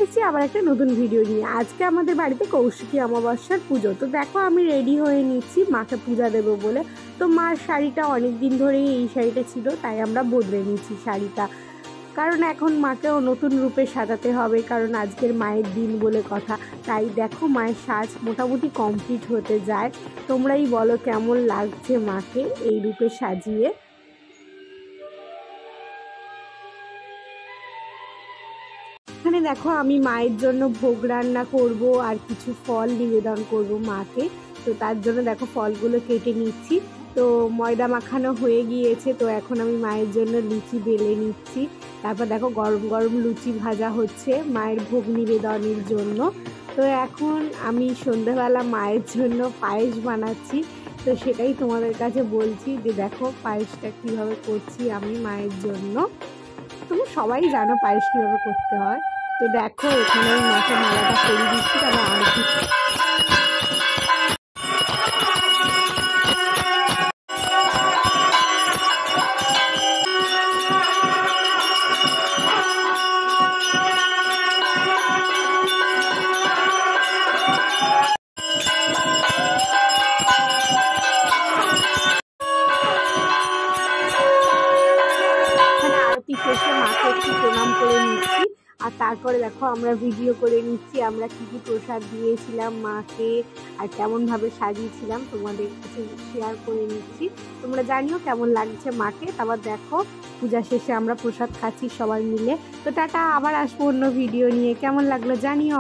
এসেছি আবার একটা নতুন ভিডিও নিয়ে। আজকে আমাদের বাড়িতে কৌশিকী অমাবস্যার পুজো। তো দেখো আমি রেডি হয়ে নিচ্ছি মাকে পূজা দেবো বলে। তো মার শাড়িটা অনেক দিন ধরেই এই শাড়িটা ছিল, তাই আমরা বদলে নিচ্ছি শাড়িটা, কারণ এখন মাকেও নতুন রূপে সাজাতে হবে, কারণ আজকের মায়ের দিন বলে কথা। তাই দেখো মায়ের সাজ মোটামুটি কমপ্লিট হতে যায়। তোমরাই বলো কেমন লাগছে মাকে এই রূপে সাজিয়ে। এখানে দেখো আমি মায়ের জন্য ভোগ রান্না করব আর কিছু ফল নিবেদন করব মাকে। তো তার জন্য দেখো ফলগুলো কেটে নিচ্ছি। তো ময়দা মাখানো হয়ে গিয়েছে, তো এখন আমি মায়ের জন্য লুচি বেলে নিচ্ছি। তারপর দেখো গরম গরম লুচি ভাজা হচ্ছে মায়ের ভোগ নিবেদনের জন্য। তো এখন আমি সন্ধ্যাবেলা মায়ের জন্য পায়েস বানাচ্ছি। তো সেটাই তোমাদের কাছে বলছি যে দেখো পায়েসটা কীভাবে করছি আমি মায়ের জন্য। তুমি সবাই জানো পায়েস কীভাবে করতে হয়। তো দেখো এখানে আমি মাকে মালাটা পরিয়ে দিচ্ছি, তারপর আরতি। আরতি শেষে মাকে একটু প্রণাম করে নিচ্ছি, আর তারপরে দেখো আমরা ভিডিও করে নিচ্ছি আমরা কী কী প্রসাদ দিয়েছিলাম মাকে আর কেমনভাবে সাজিয়েছিলাম তোমাদের কাছে শেয়ার করে নিচ্ছি। তোমরা জানিও কেমন লাগছে মাকে। তারপর দেখো পূজা শেষে আমরা প্রসাদ খাচ্ছি সবাই মিলে। তো টাটা, আবার আসবো অন্য ভিডিও নিয়ে। কেমন লাগলো জানিও।